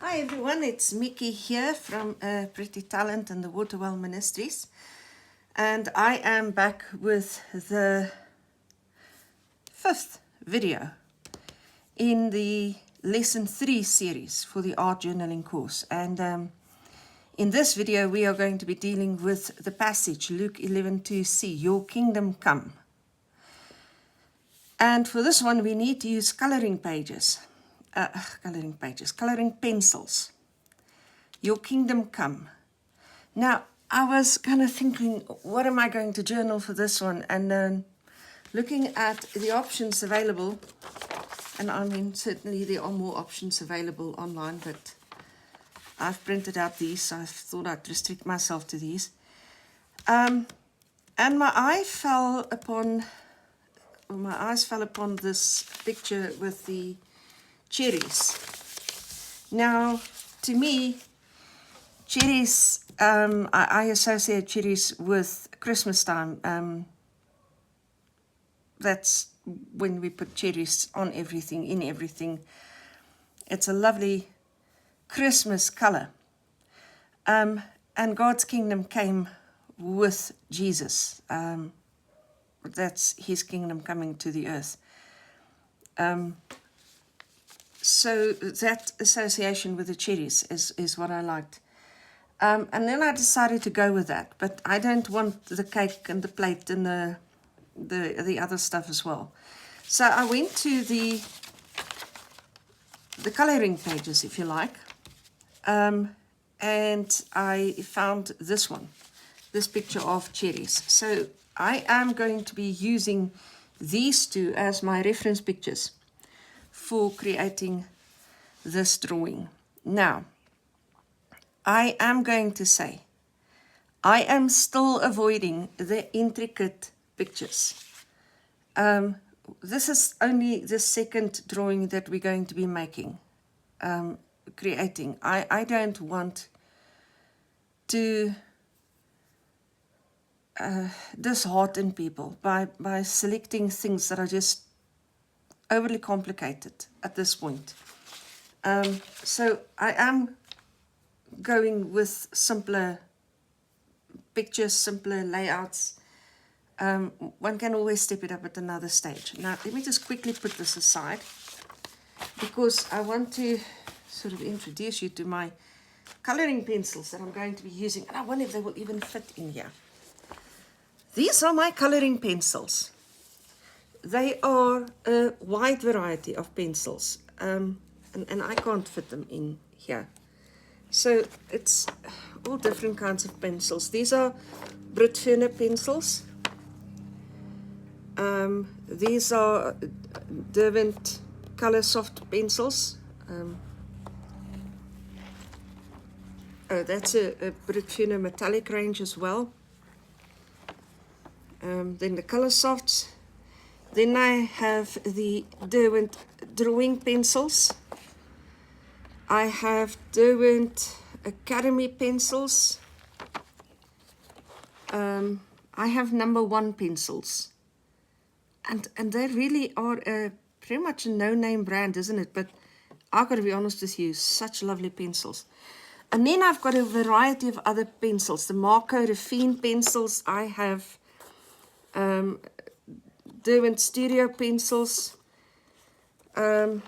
Hi everyone, it's Mickey here from Pretty Talent and the Waterwell Ministries, and I am back with the 5th video in the Lesson 3 series for the Art Journaling course. And in this video we are going to be dealing with the passage Luke 11:2c, Your Kingdom Come. And for this one we need to use coloring pencils. Your kingdom come. Now, I was kind of thinking, what am I going to journal for this one? And then looking at the options available, and I mean, certainly there are more options available online, but I've printed out these, so I thought I'd restrict myself to these. And my eyes fell upon this picture with the cherries. Now, to me, cherries, I associate cherries with Christmas time. That's when we put cherries on everything, in everything. It's a lovely Christmas color. And God's kingdom came with Jesus. That's his kingdom coming to the earth. So that association with the cherries is what I liked. And then I decided to go with that, but I don't want the cake and the plate and the other stuff as well. So I went to the coloring pages, if you like, and I found this one, this picture of cherries. So I am going to be using these two as my reference pictures for creating this drawing. Now, I am going to say, I am still avoiding the intricate pictures. This is only the second drawing that we're going to be making, creating. I don't want to dishearten people by selecting things that are just overly complicated at this point. So I am going with simpler pictures, simpler layouts. One can always step it up at another stage. Now, let me just quickly put this aside because I want to sort of introduce you to my coloring pencils that I'm going to be using. And I wonder if they will even fit in here. These are my coloring pencils. They are a wide variety of pencils, and I can't fit them in here. So it's all different kinds of pencils. These are Brutfener pencils. These are Derwent Color Soft pencils. That's a Brutfener metallic range as well. Then the Color Softs. Then I have the Derwent drawing pencils. I have Derwent Academy pencils. I have number 1 pencils. And they really are pretty much a no-name brand, isn't it? But I've got to be honest with you, such lovely pencils. And then I've got a variety of other pencils. The Marco Refine pencils. I have Derwent Studio pencils. And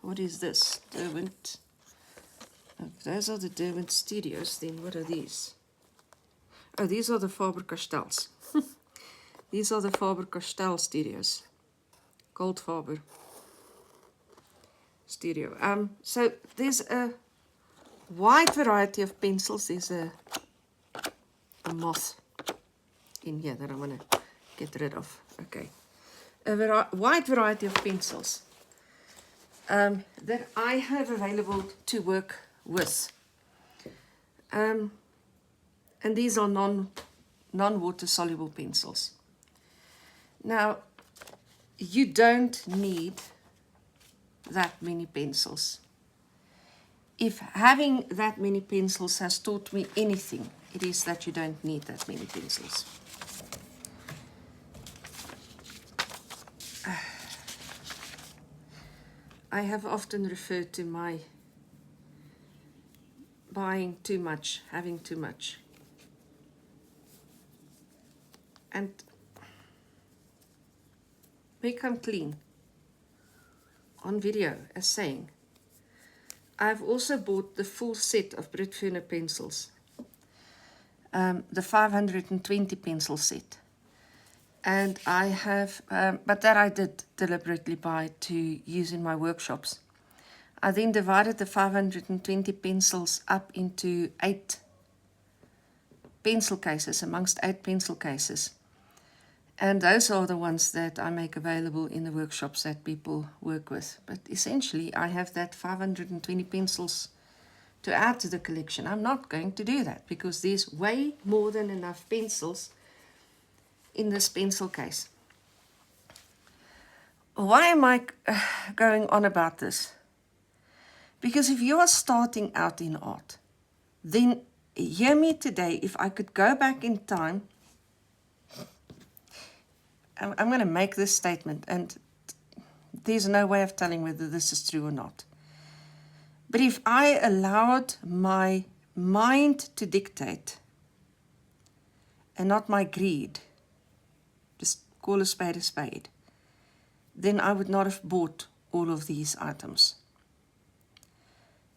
what is this? Derwent. Oh, those are the Derwent Studios. Then what are these? Oh, these are the Faber-Castells. These are the Faber-Castell Studios. Goldfaber Studio. So there's a wide variety of pencils. There's a moth in here that I want to get rid of. Okay. A wide variety of pencils that I have available to work with. And these are non-water soluble pencils. Now, you don't need that many pencils. If having that many pencils has taught me anything, it is that you don't need that many pencils. I have often referred to my buying too much, having too much. And we come clean on video as saying, I've also bought the full set of Brit Furner pencils, the 520 pencil set. And I have, but that I did deliberately buy to use in my workshops. I then divided the 520 pencils up into 8 pencil cases, amongst 8 pencil cases. And those are the ones that I make available in the workshops that people work with. But essentially, I have that 520 pencils to add to the collection. I'm not going to do that because there's way more than enough pencils in this pencil case. Why am I going on about this? Because if you are starting out in art, then hear me today. If I could go back in time, I'm going to make this statement, and there's no way of telling whether this is true or not. But if I allowed my mind to dictate and not my greed, just call a spade, then I would not have bought all of these items.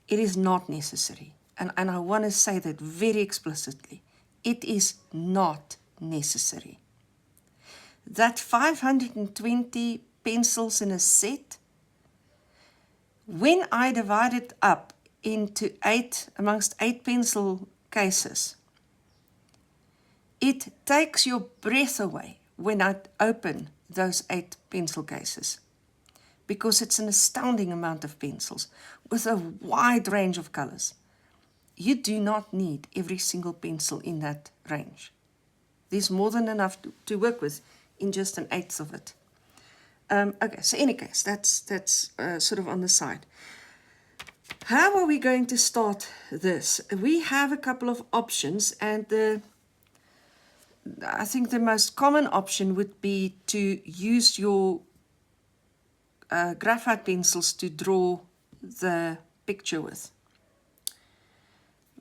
It is not necessary. And I want to say that very explicitly. It is not necessary. That 520 pencils in a set, when I divide it up into amongst 8 pencil cases, it takes your breath away when I open those 8 pencil cases, because it's an astounding amount of pencils with a wide range of colors. You do not need every single pencil in that range. There's more than enough to work with in just an eighth of it. Okay, so in any case, that's sort of on the side. How are we going to start this? We have a couple of options, and I think the most common option would be to use your graphite pencils to draw the picture with.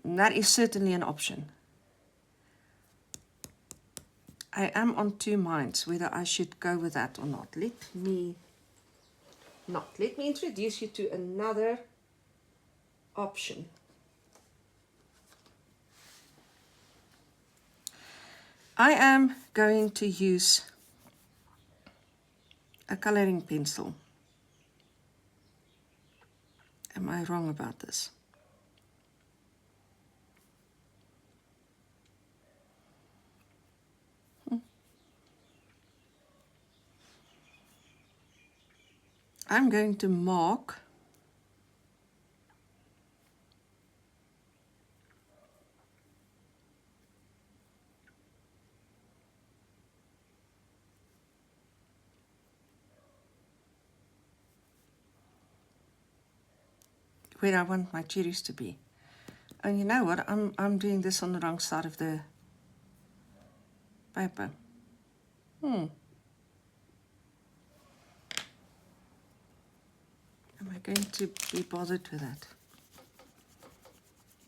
And that is certainly an option. I am on 2 minds whether I should go with that or not. Let me introduce you to another option. I am going to use a coloring pencil. Am I wrong about this? I'm going to mark where I want my cherries to be. And you know what? I'm doing this on the wrong side of the paper. Am I going to be bothered with that?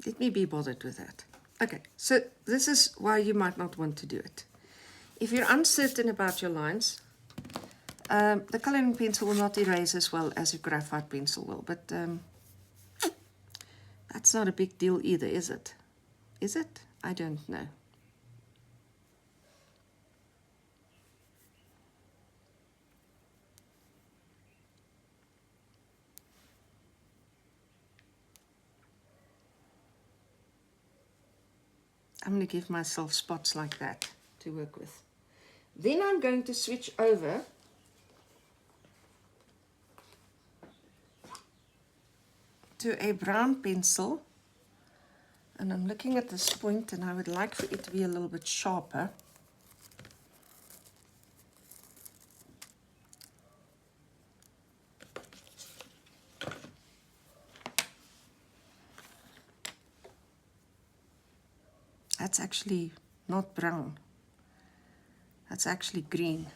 Let me be bothered with that. Okay, so this is why you might not want to do it. If you're uncertain about your lines, the coloring pencil will not erase as well as a graphite pencil will, but that's not a big deal either, is it? Is it? I don't know. I'm going to give myself spots like that to work with. Then I'm going to switch over to a brown pencil, and I'm looking at this point, and I would like for it to be a little bit sharper. That's actually not brown. That's actually green.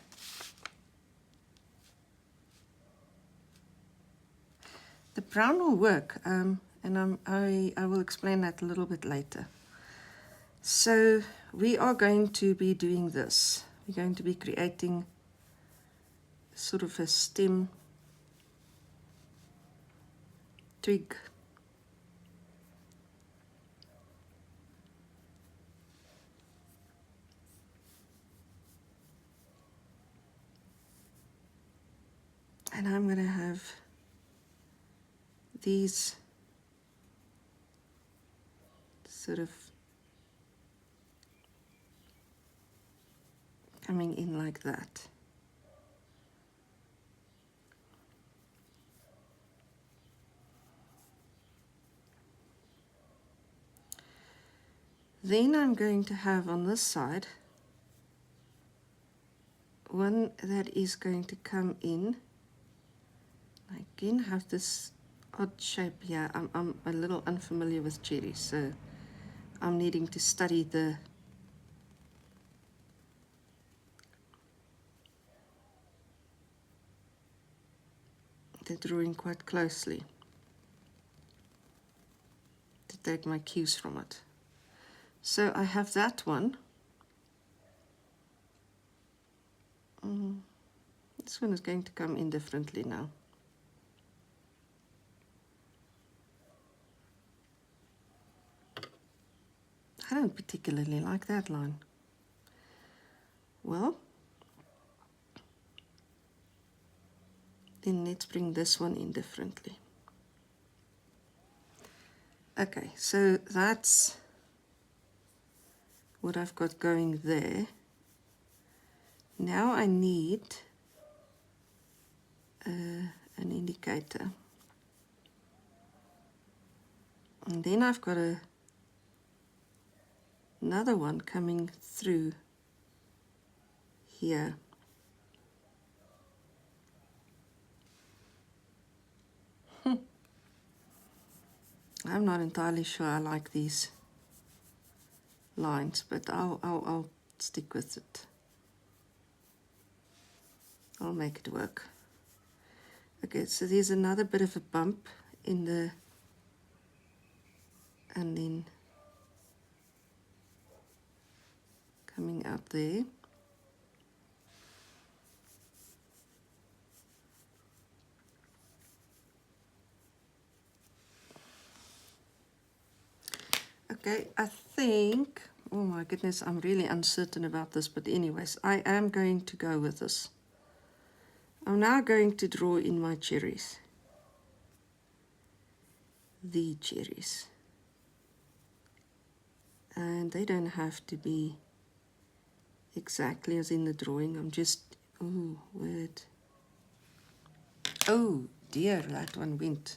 brown will work, and I will explain that a little bit later. So we are going to be doing this. We're going to be creating sort of a stem twig. And I'm going to have these sort of coming in like that. Then I'm going to have on this side one that is going to come in. I again have this odd shape here. I'm a little unfamiliar with cherries, so I'm needing to study the drawing quite closely to take my cues from it. So I have that one. This one is going to come in differently now. I don't particularly like that line. Well, then let's bring this one in differently. Okay, so that's what I've got going there. Now I need an indicator. And then I've got another one coming through here. I'm not entirely sure I like these lines, but I'll stick with it. I'll make it work. Okay, so there's another bit of a bump in the, and then coming out there. Okay, I think, oh my goodness, I'm really uncertain about this, but anyways, I am going to go with this. I'm now going to draw in my cherries. The cherries. And they don't have to be exactly as in the drawing. I'm just, oh, word. Oh dear, that one went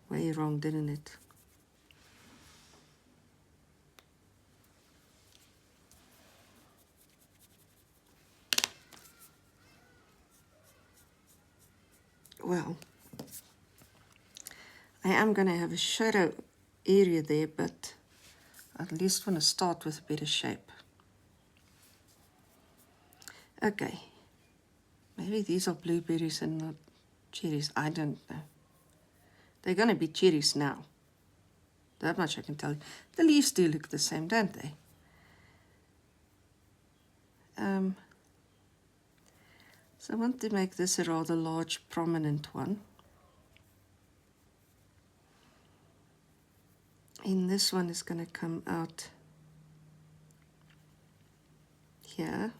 way wrong, didn't it? Well, I am going to have a shadow area there, but at least want to start with a better shape. Okay, maybe these are blueberries and not cherries. I don't know. They're going to be cherries now. That much I can tell you. The leaves do look the same, don't they? So I want to make this a rather large, prominent one. And this one is going to come out here.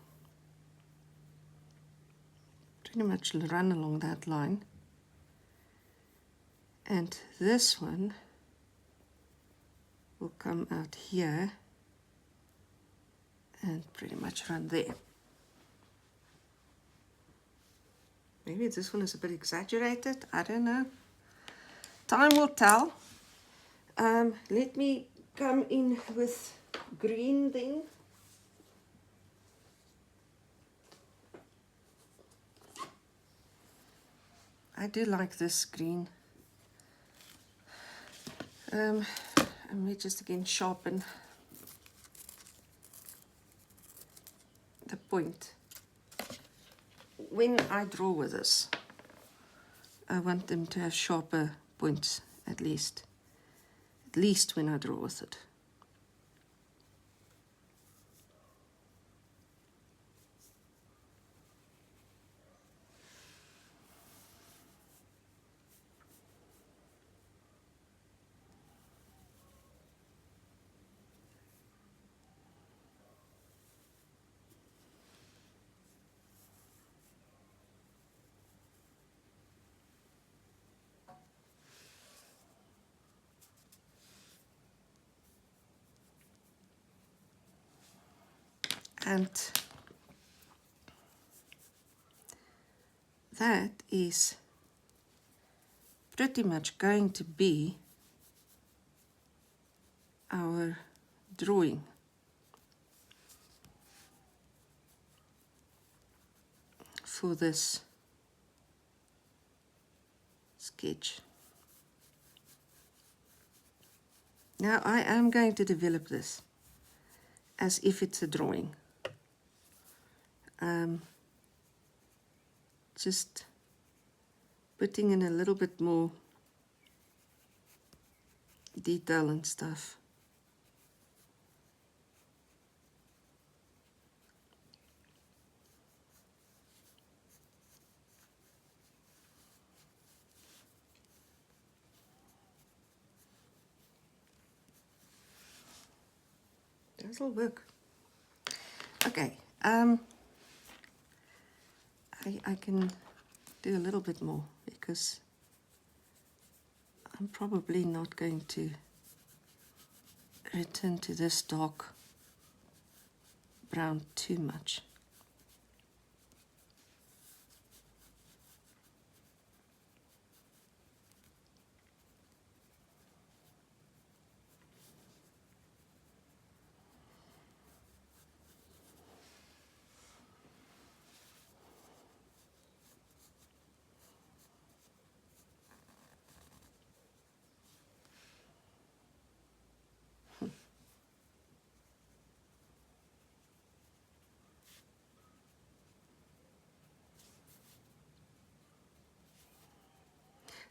Pretty much run along that line. And this one will come out here and pretty much run there. Maybe this one is a bit exaggerated, I don't know. Time will tell. Let me come in with green then. I do like this green. Let me just again sharpen the point when I draw with this. I want them to have sharper points, at least when I draw with it. And that is pretty much going to be our drawing. For this sketch. Now I am going to develop this as if it's a drawing. Just putting in a little bit more detail and stuff. This'll work. Okay, I can do a little bit more because I'm probably not going to return to this dark brown too much.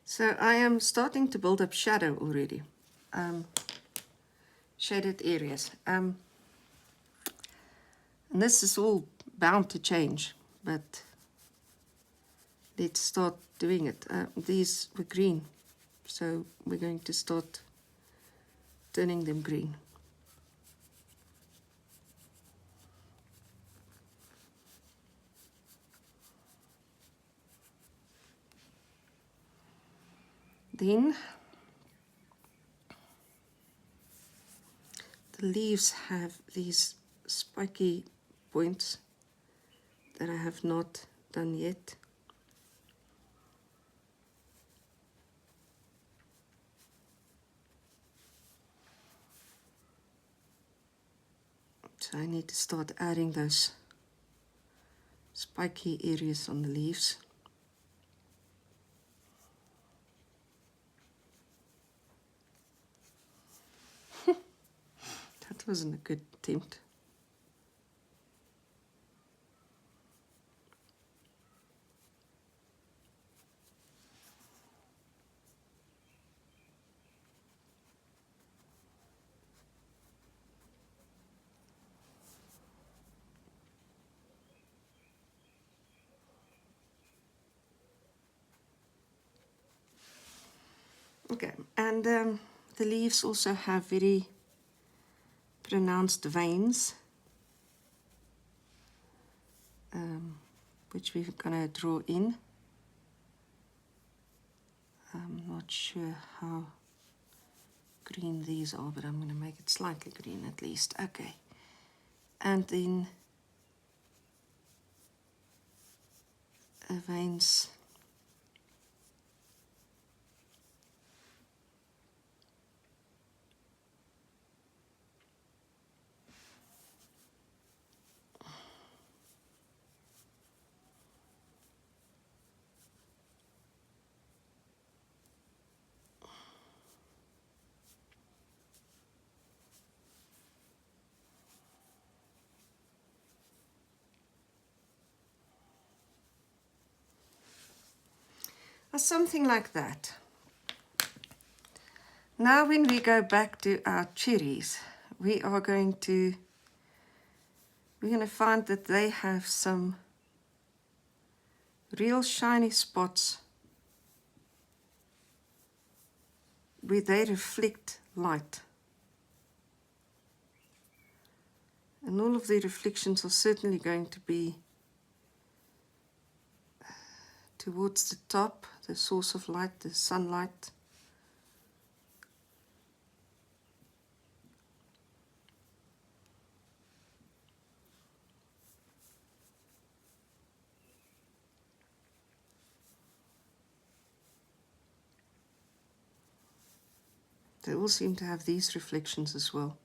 So I am starting to build up shadow already, shaded areas. And this is all bound to change, but let's start doing it. These were green, so we're going to start turning them green. Then the leaves have these spiky points that I have not done yet. So I need to start adding those spiky areas on the leaves. That wasn't a good attempt. Okay, and the leaves also have very pronounced veins, which we're going to draw in. I'm not sure how green these are, but I'm going to make it slightly green at least. Okay, and then veins. Something like that. Now when we go back to our cherries, we're going to find that they have some real shiny spots where they reflect light. And all of the reflections are certainly going to be towards the top, the source of light, the sunlight. They all seem to have these reflections as well.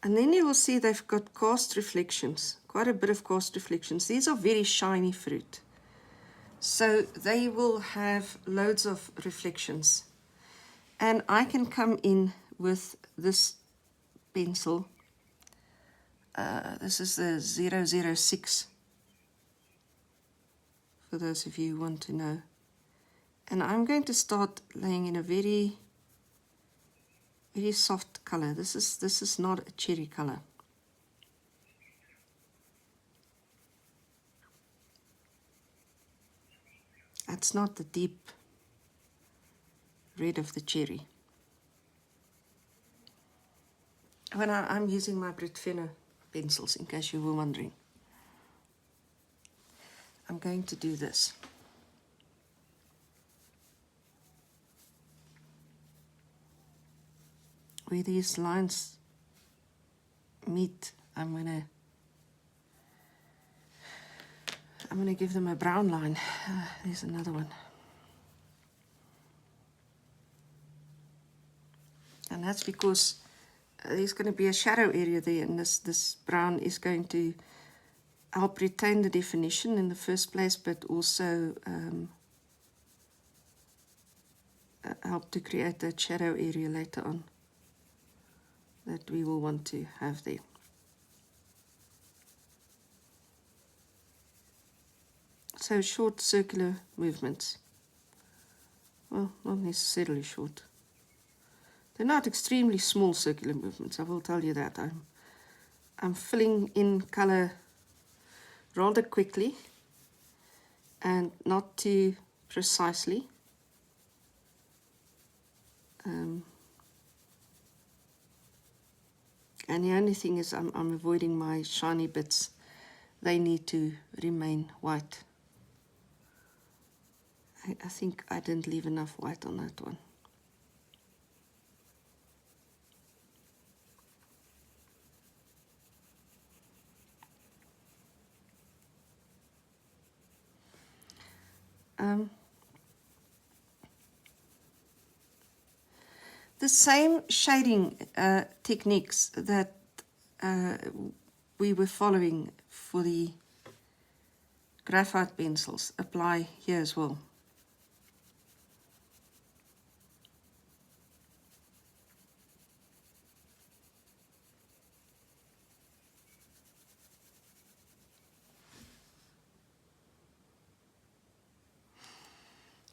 And then you will see they've got cast reflections, quite a bit of cast reflections. These are very shiny fruit. So they will have loads of reflections. And I can come in with this pencil. This is the 006, for those of you who want to know. And I'm going to start laying in a very, very soft color. This is not a cherry color. That's not the deep red of the cherry. When I'm using my Britfenner pencils, in case you were wondering. I'm going to do this. Where these lines meet, I'm gonna give them a brown line. There's another one. And that's because there's going to be a shadow area there, and this brown is going to help retain the definition in the first place, but also help to create that shadow area later on that we will want to have there. So short circular movements. Well, not necessarily short. They're not extremely small circular movements, I will tell you that. I'm filling in color rather quickly and not too precisely. And the only thing is I'm avoiding my shiny bits. They need to remain white. I think I didn't leave enough white on that one. The same shading techniques that we were following for the graphite pencils apply here as well.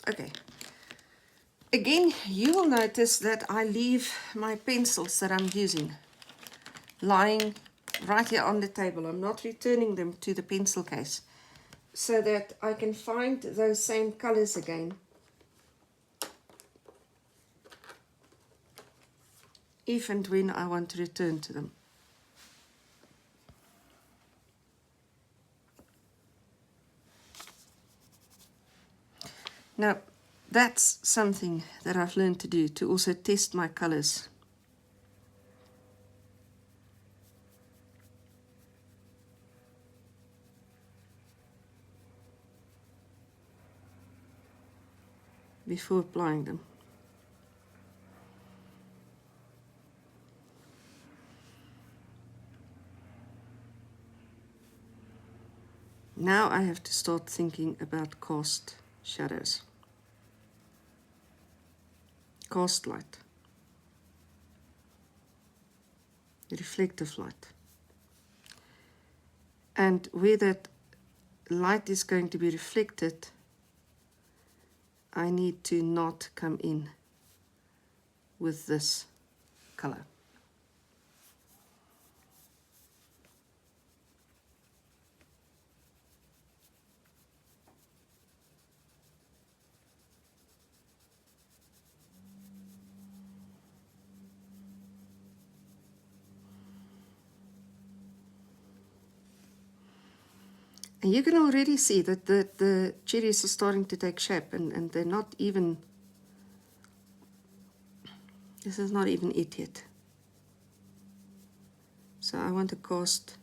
Okay. Again, you will notice that I leave my pencils that I'm using lying right here on the table. I'm not returning them to the pencil case so that I can find those same colors again if and when I want to return to them. Now, that's something that I've learned to do, to also test my colors. Before applying them. Now I have to start thinking about cast shadows. Cast light. reflective light. And where that light is going to be reflected, I need to not come in with this color. And you can already see that the cherries are starting to take shape, and they're not even, this is not even it yet. So I want to cast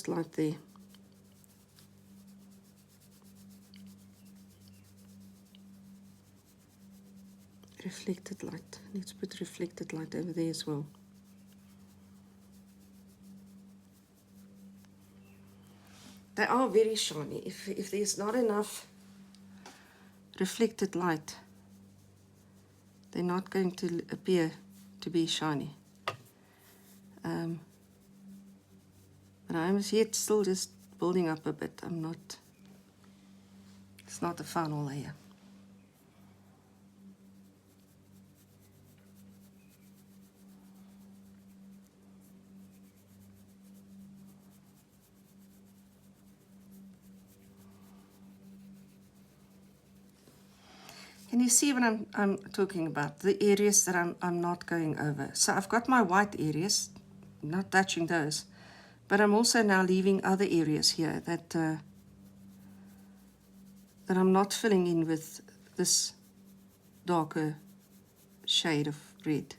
light there. Reflected light. Let's put reflected light over there as well. They are very shiny. If there's not enough reflected light, they're not going to appear to be shiny. But I'm yet still just building up a bit. It's not the final layer. Can you see what I'm talking about? The areas that I'm not going over. So I've got my white areas, not touching those, but I'm also now leaving other areas here that I'm not filling in with this darker shade of red.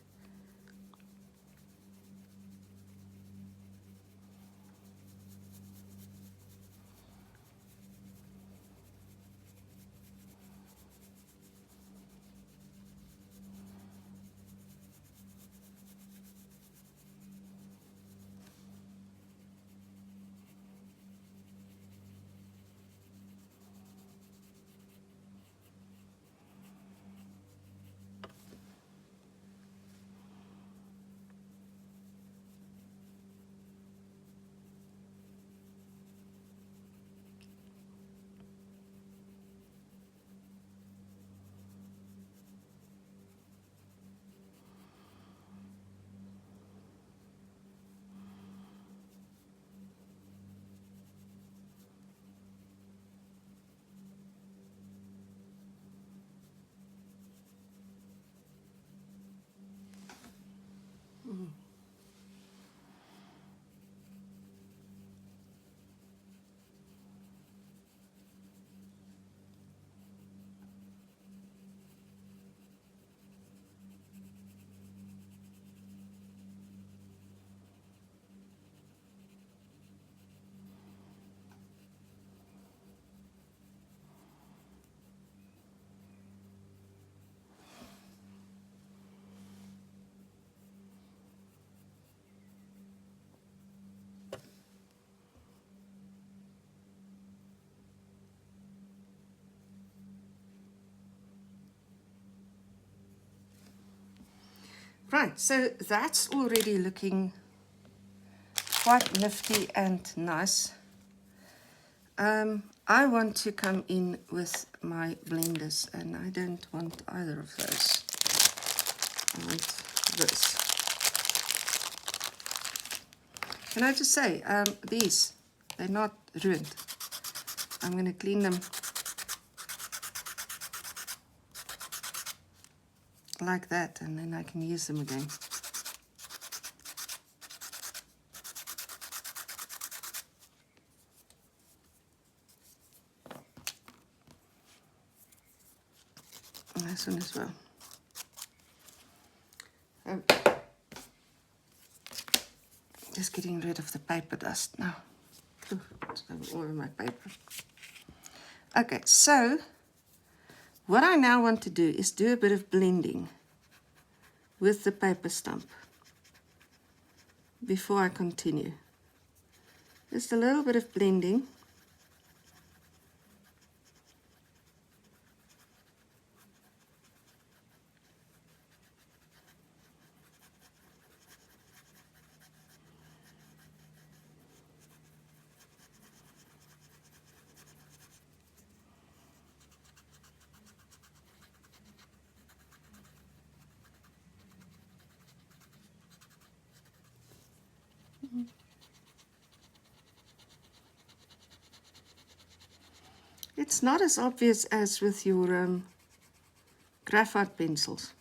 Right, so that's already looking quite nifty and nice. I want to come in with my blenders, and I don't want either of those. I want this. Can I just say, these, they're not ruined. I'm going to clean them like that, and then I can use them again. And this one as well. Just getting rid of the paper dust now. Ooh, it's all over my paper. Okay, so what I now want to do is do a bit of blending with the paper stump before I continue. Just a little bit of blending. It's not as obvious as with your graphite pencils.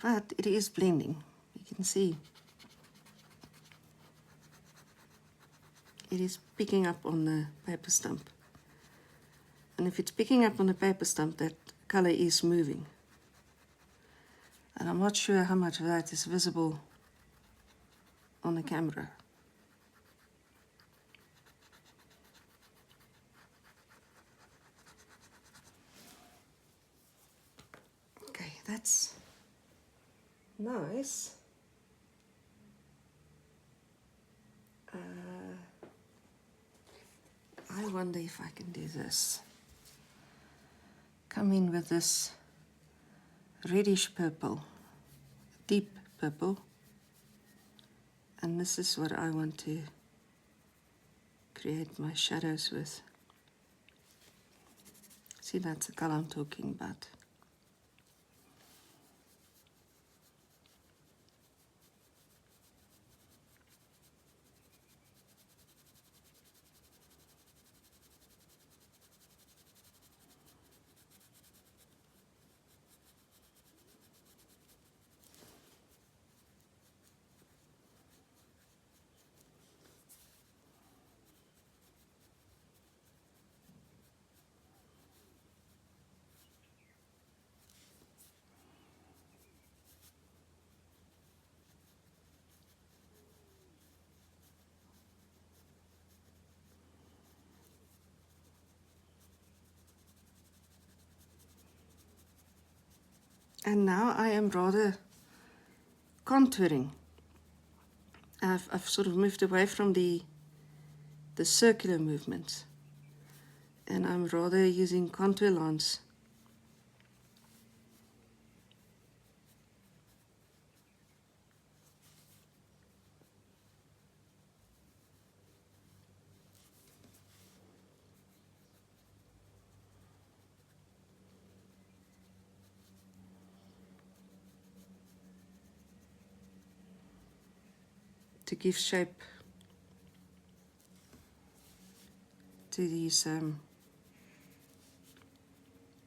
But it is blending. You can see it is picking up on the paper stump. And if it's picking up on the paper stump, that color is moving. And I'm not sure how much of that is visible on the camera. Okay, that's nice. I wonder if I can do this. Come in with this reddish purple, deep purple. And this is what I want to create my shadows with. See, that's the color I'm talking about. And now I am rather contouring. I've sort of moved away from the circular movements, and I'm rather using contour lines. To give shape to these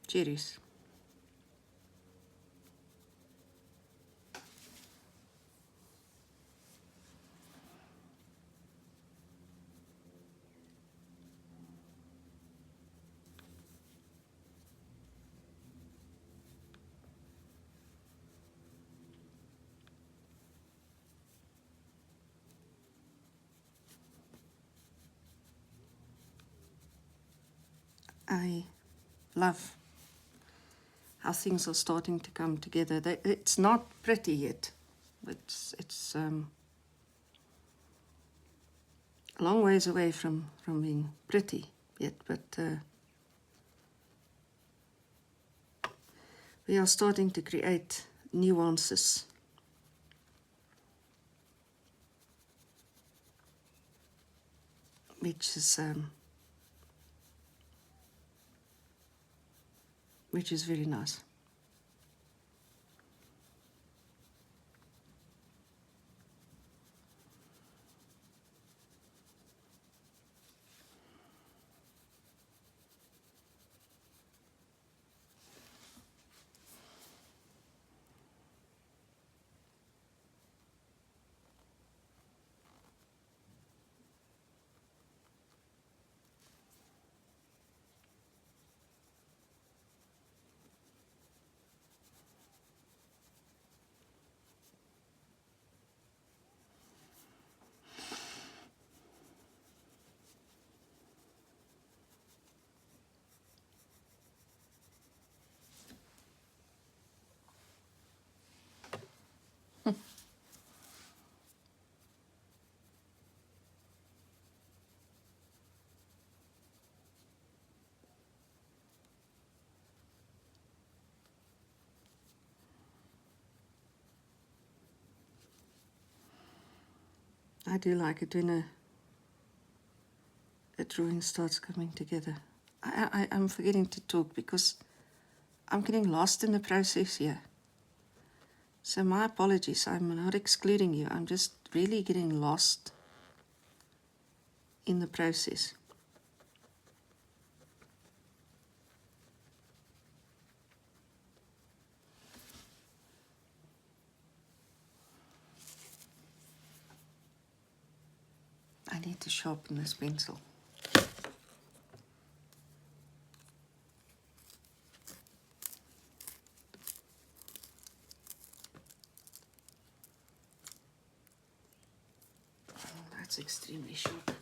cherries. I love how things are starting to come together. It's not pretty yet, but it's a long ways away from being pretty yet, but we are starting to create nuances. Which is very nice. I do like it when a drawing starts coming together. I'm forgetting to talk because I'm getting lost in the process here. So my apologies, I'm not excluding you. I'm just really getting lost in the process. I need to sharpen this pencil. Oh, that's extremely sharp.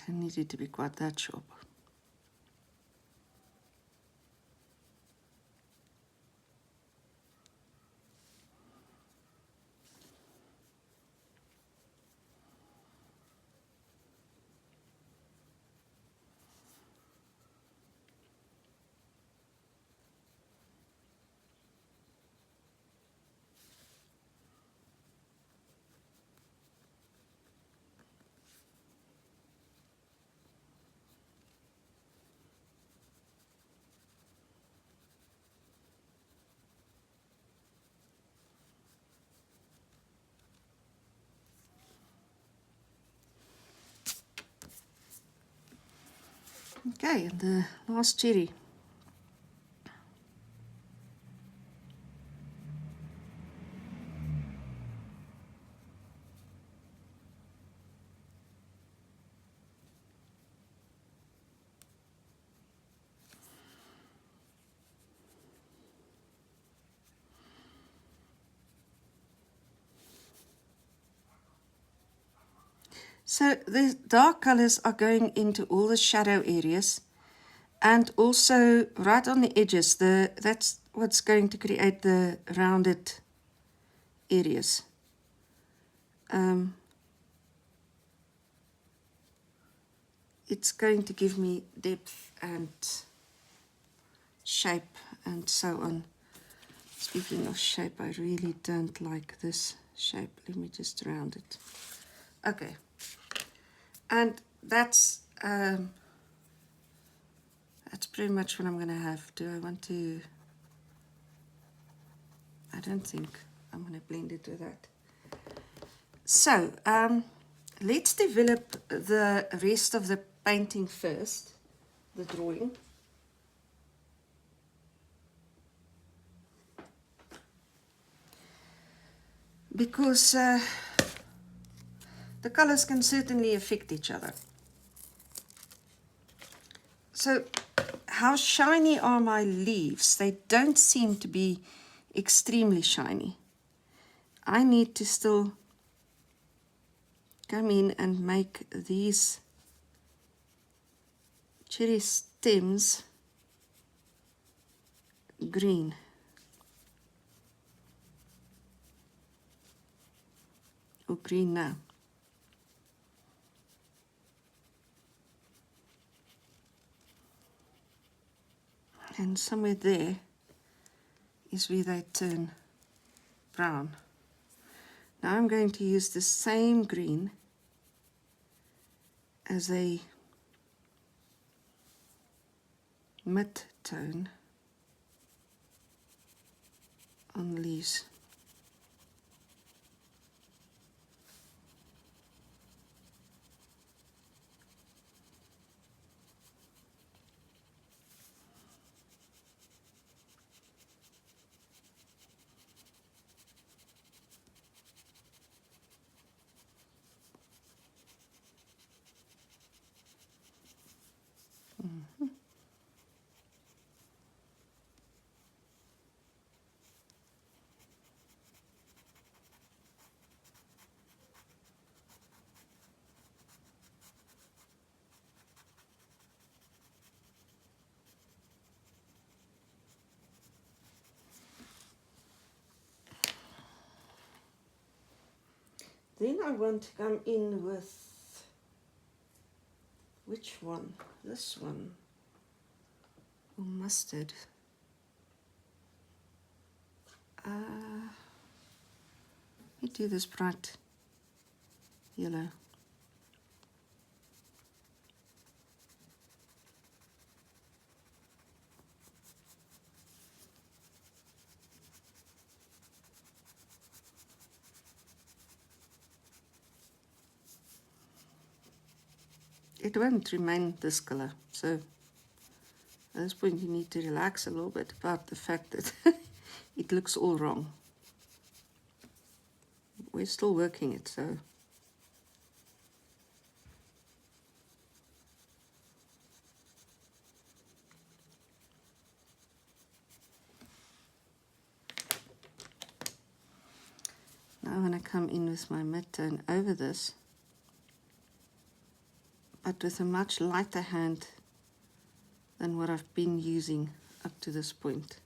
I need it to be quite that sharp. Okay, and the last cherry. So the dark colors are going into all the shadow areas and also right on the edges. That's what's going to create the rounded areas. It's going to give me depth and shape and so on. Speaking of shape, I really don't like this shape. Let me just round it. Okay. And that's pretty much what I'm going to have. Do I want to... I don't think I'm going to blend it with that. So, let's develop the rest of the painting first, the drawing. Because the colors can certainly affect each other. So, how shiny are my leaves? They don't seem to be extremely shiny. I need to still come in and make these cherry stems green. Or green now. And somewhere there is where they turn brown. Now I'm going to use the same green as a mid-tone on the leaves. Then I want to come in with, which one? This one. Or mustard. Let me do this bright yellow. it won't remain this color. So at this point you need to relax a little bit about the fact that it looks all wrong. We're still working it, so now when I come in with my mid-tone over this, but with a much lighter hand than what I've been using up to this point.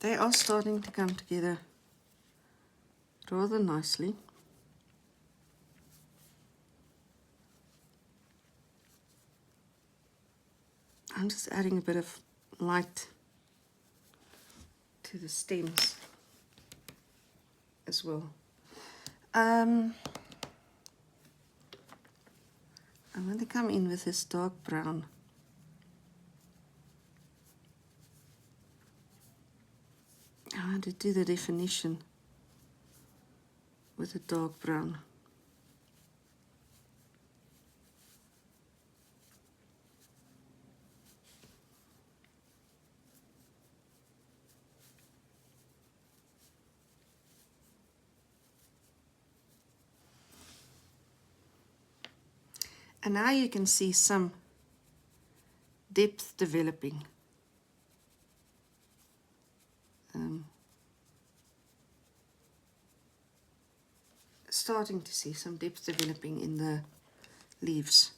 They are starting to come together rather nicely. I'm just adding a bit of light to the stems as well. I'm going to come in with this dark brown. I want to do the definition with a dark brown. And now you can see some depth developing. Starting to see some depth developing in the leaves.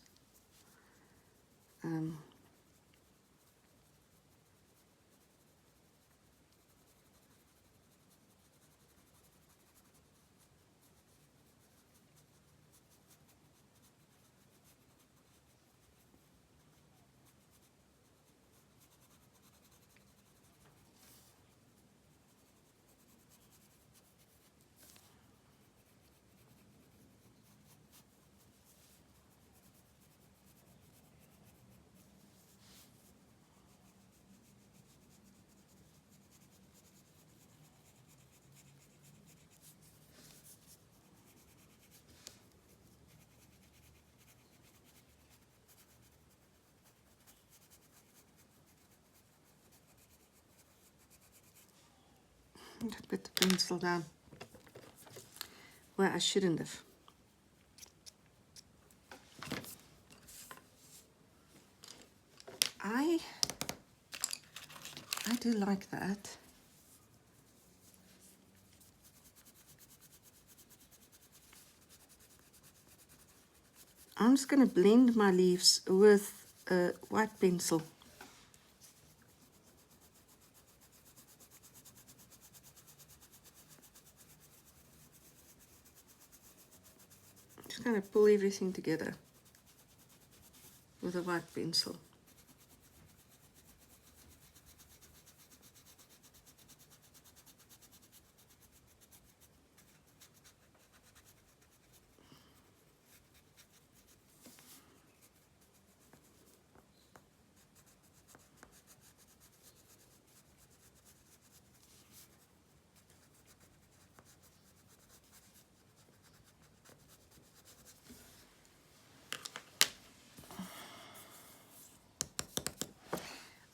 Put the pencil down where I shouldn't have. I do like that. I'm just going to blend my leaves with a white pencil. Just going to pull everything together with a white pencil.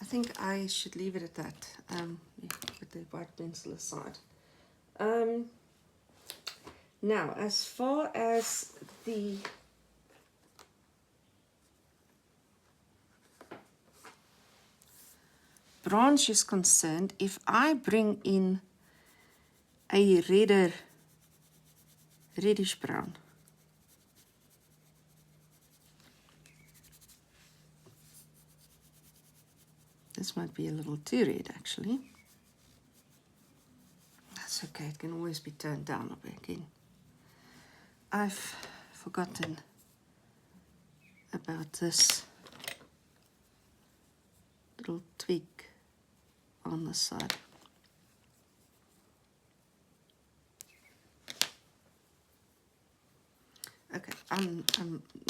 I think I should leave it at that. Put the white pencil aside. Now, as far as the branch is concerned, if I bring in a reddish brown, this might be a little too red actually. That's okay, it can always be turned down a bit again. I've forgotten about this little tweak on the side. Okay, I'm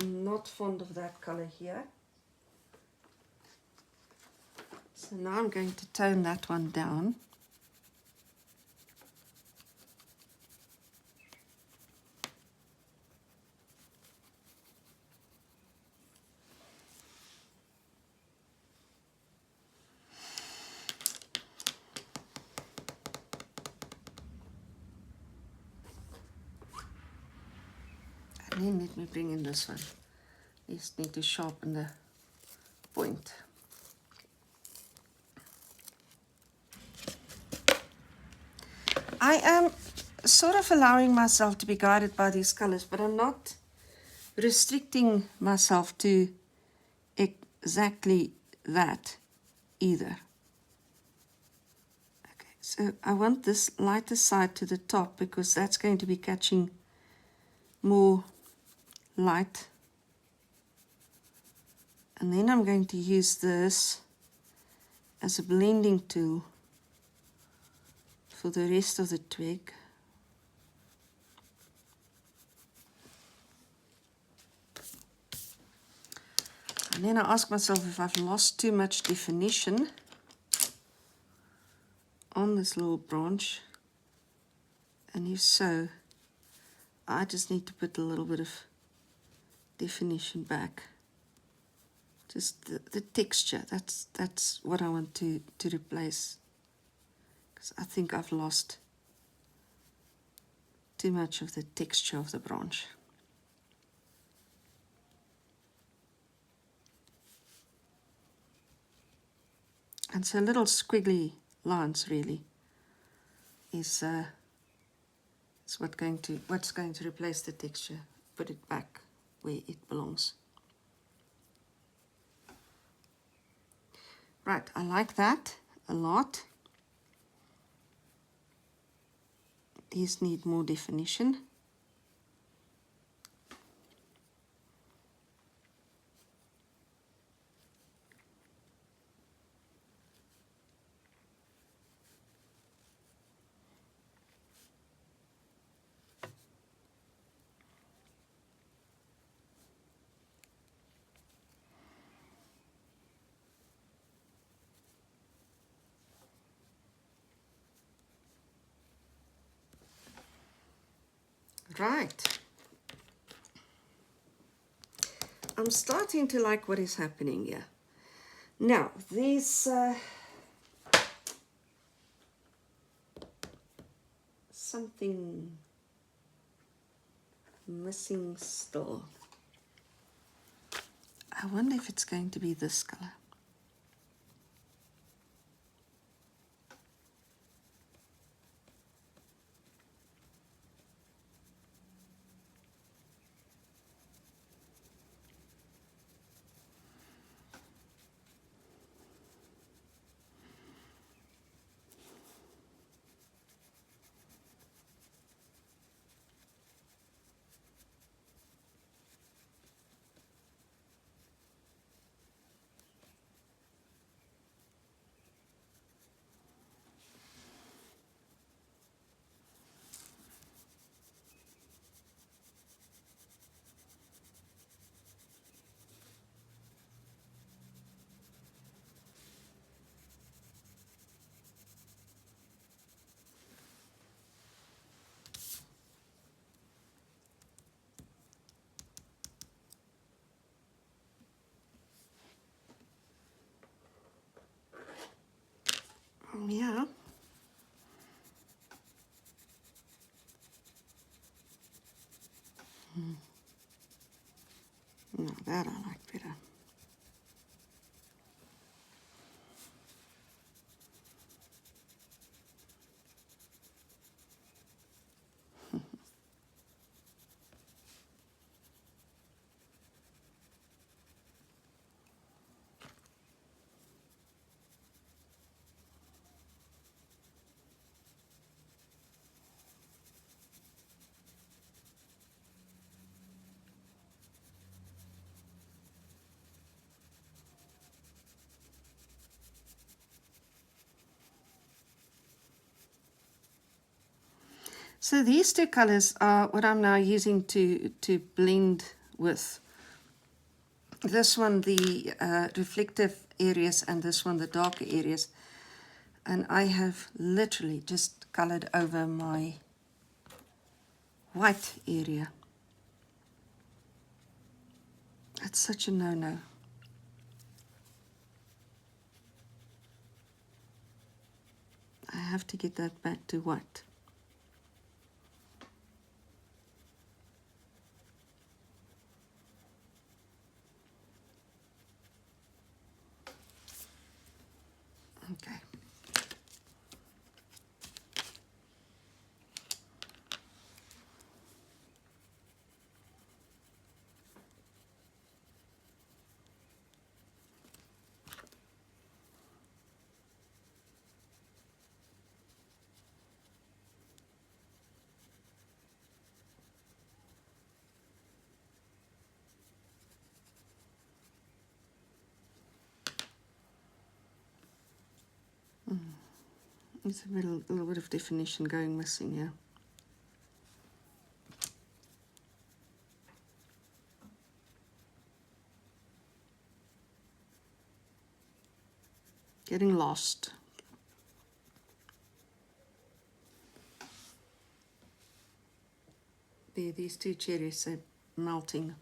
not fond of that color here. So now I'm going to tone that one down. And then let me bring in this one. Just need to sharpen the point. I am sort of allowing myself to be guided by these colors, but I'm not restricting myself to exactly that either. Okay, so I want this lighter side to the top because that's going to be catching more light. And then I'm going to use this as a blending tool for the rest of the twig. And then I ask myself if I've lost too much definition on this little branch, and if so, I just need to put a little bit of definition back. Just the texture, that's what I want to replace, because I think I've lost too much of the texture of the branch. And so little squiggly lines really is what's going to replace the texture, put it back where it belongs. Right, I like that a lot. These need more definition. Right. I'm starting to like what is happening here. Now, these something missing still. I wonder if it's going to be this color. Yeah. No, that I like better. So these two colors are what I'm now using to blend with. This one, the reflective areas, and this one, the darker areas. And I have literally just colored over my white area. That's such a no-no. I have to get that back to white. Okay. There's a little bit of definition going missing here. Getting lost. There, these two cherries are melting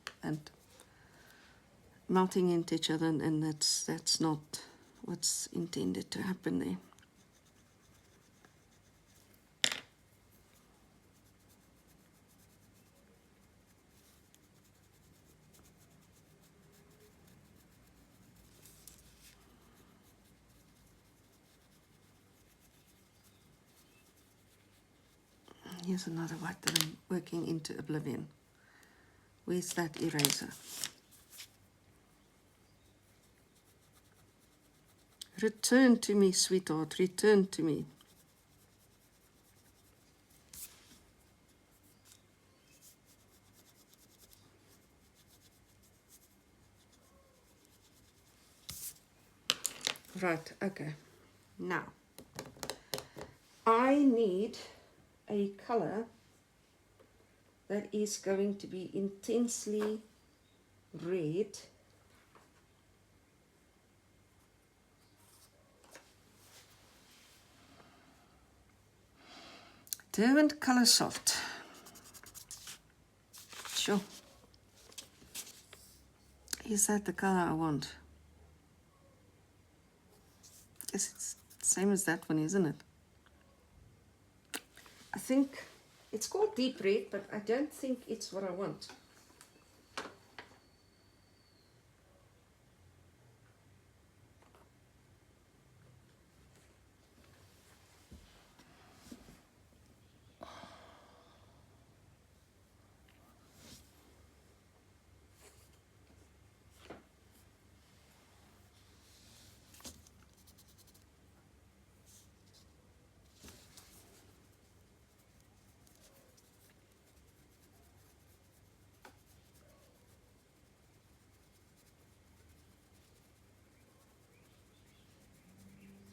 into each other, and that's not what's intended to happen there. Here's another white that I'm working into oblivion. Where's that eraser? Return to me, sweetheart, return to me. Right, okay. Now, I need a color that is going to be intensely red. Derwent Color Soft. Sure. Is that the color I want? Yes, it's the same as that one, isn't it? I think it's called deep red, but I don't think it's what I want.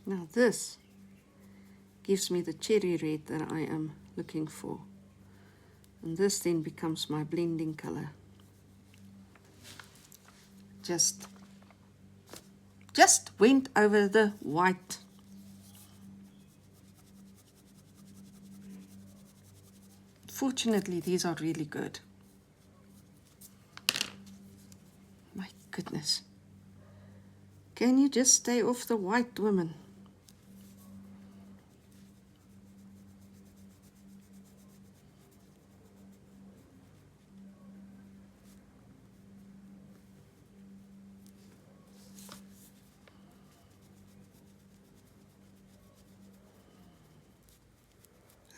Now this gives me the cherry red that I am looking for. And this then becomes my blending color. Just went over the white. Fortunately, these are really good. My goodness. Can you just stay off the white, woman?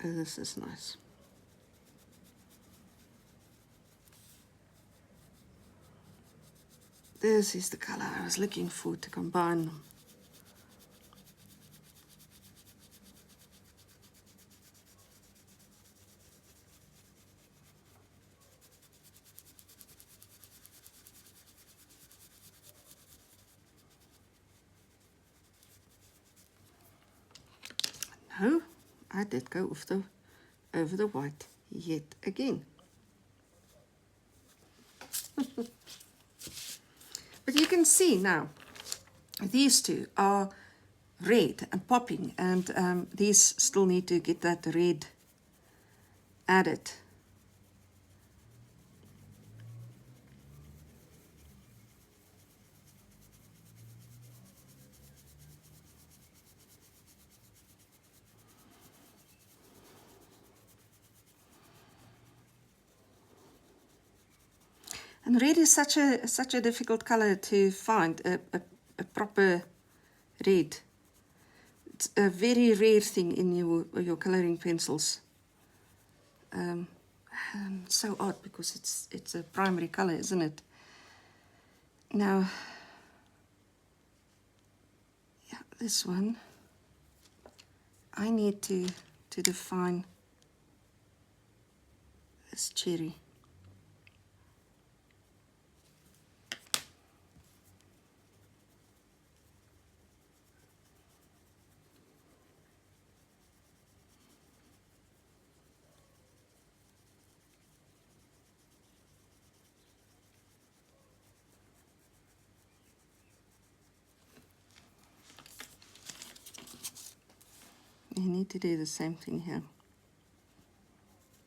Oh, this is nice. This is the color I was looking for to combine them. No, I did go off the over the white yet again. But you can see now, these two are red and popping, and these still need to get that red added. And red is such a difficult color to find, a proper red. It's a very rare thing in your coloring pencils. And so odd because it's a primary color, isn't it? Now, yeah, this one, I need to define this cherry. You need to do the same thing here.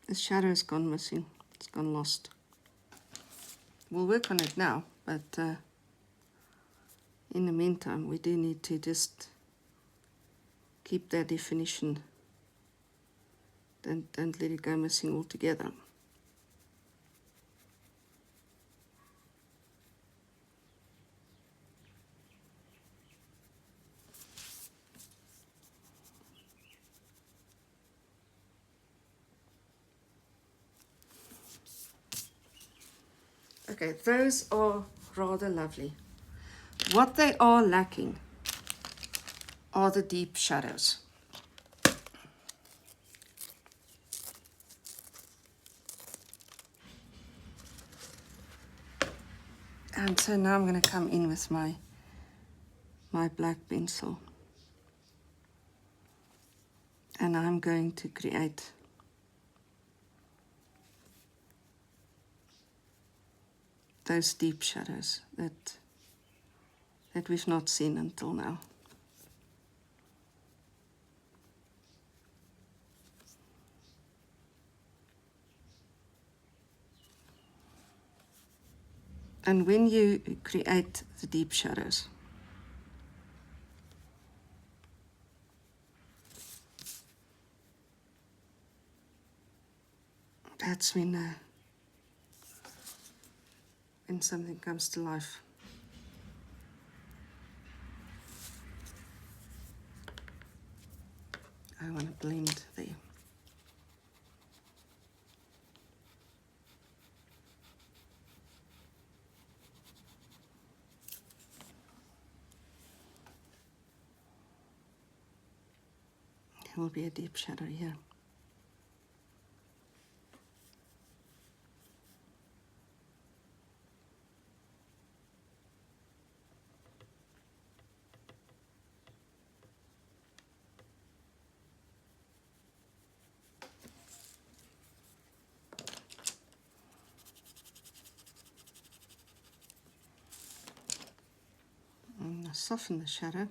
The shadow's gone missing. It's gone lost. We'll work on it now, but in the meantime, we do need to just keep that definition. Don't let it go missing altogether. Okay, those are rather lovely. What they are lacking are the deep shadows. And so now I'm going to come in with my black pencil. And I'm going to create those deep shadows that we've not seen until now. And when you create the deep shadows, that's when something comes to life. I want to blend there. There will be a deep shadow here. And I'll soften the shadow.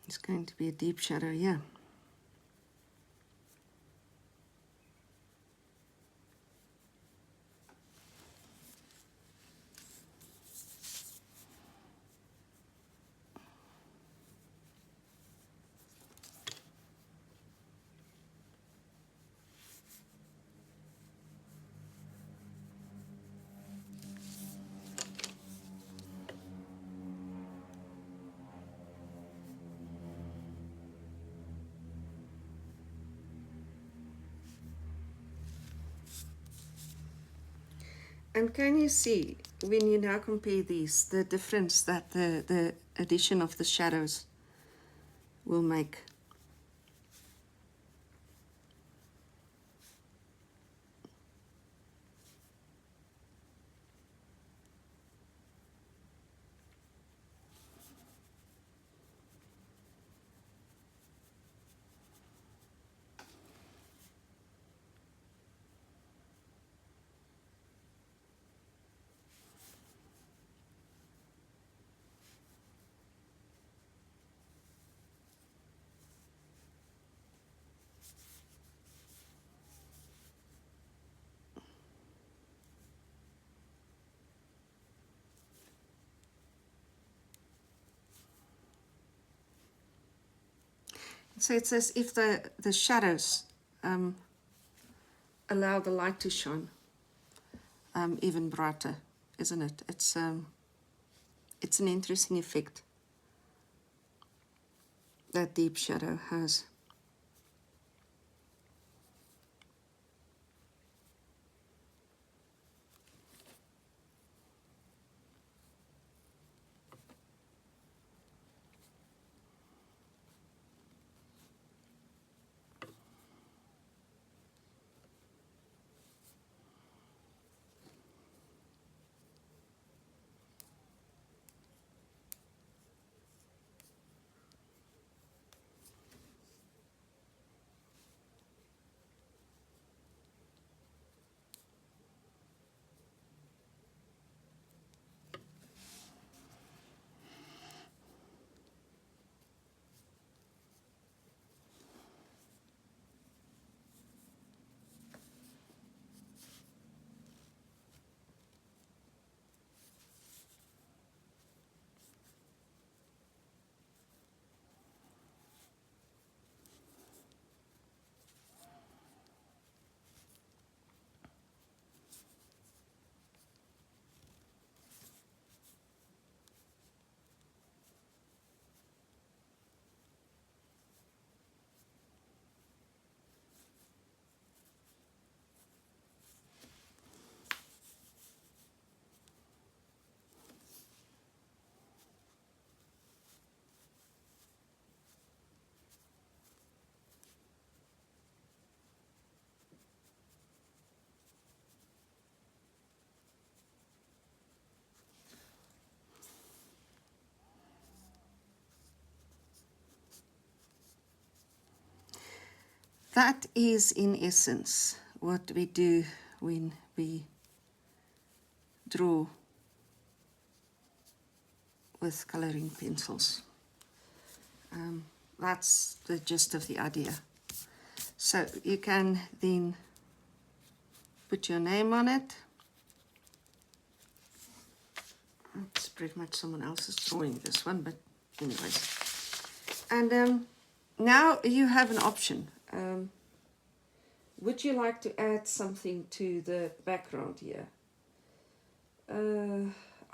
It's going to be a deep shadow here. And can you see, when you now compare these, the difference that the addition of the shadows will make? So it's as if the shadows allow the light to shine even brighter, isn't it? It's an interesting effect that deep shadow has. That is, in essence, what we do when we draw with coloring pencils. That's the gist of the idea. So you can then put your name on it. It's pretty much someone else's drawing, this one, but anyways. And now you have an option. Would you like to add something to the background here?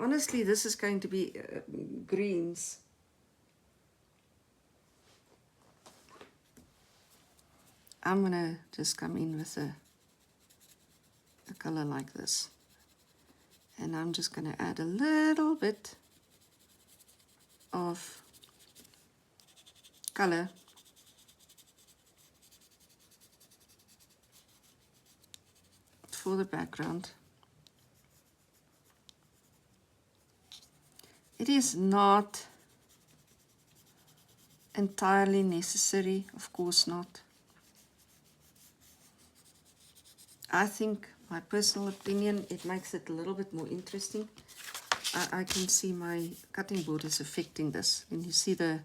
Honestly, this is going to be greens. I'm going to just come in with a color like this. And I'm just going to add a little bit of color for the background. It is not entirely necessary, of course not. I think, my personal opinion, it makes it a little bit more interesting. I can see my cutting board is affecting this. And you see the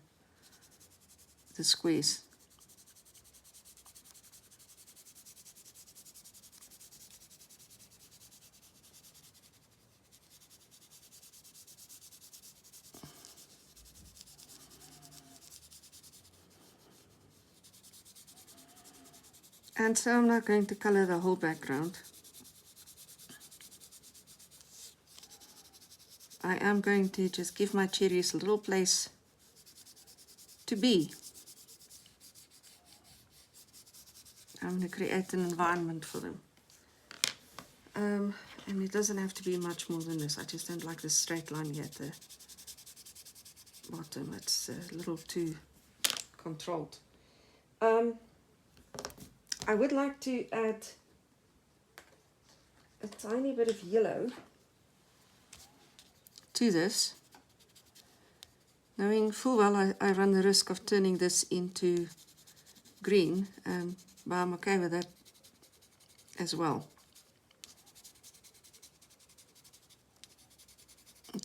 squares. And so I'm not going to color the whole background. I am going to just give my cherries a little place to be. I'm going to create an environment for them. And it doesn't have to be much more than this. I just don't like this straight line here at the bottom. It's a little too controlled. I would like to add a tiny bit of yellow to this, knowing full well I run the risk of turning this into green, but I'm okay with that as well.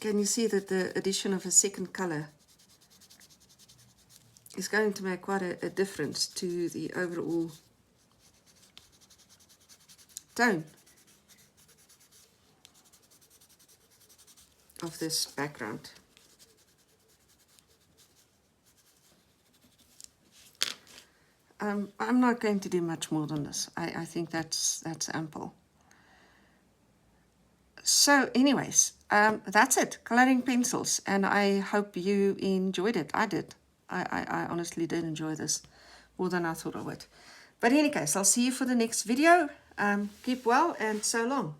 Can you see that the addition of a second color is going to make quite a difference to the overall tone of this background. I'm not going to do much more than this. I think that's ample. So anyways, that's it, coloring pencils, and I hope you enjoyed it. I did. I honestly did enjoy this more than I thought I would. But in any case, I'll see you for the next video. Keep well, and so long.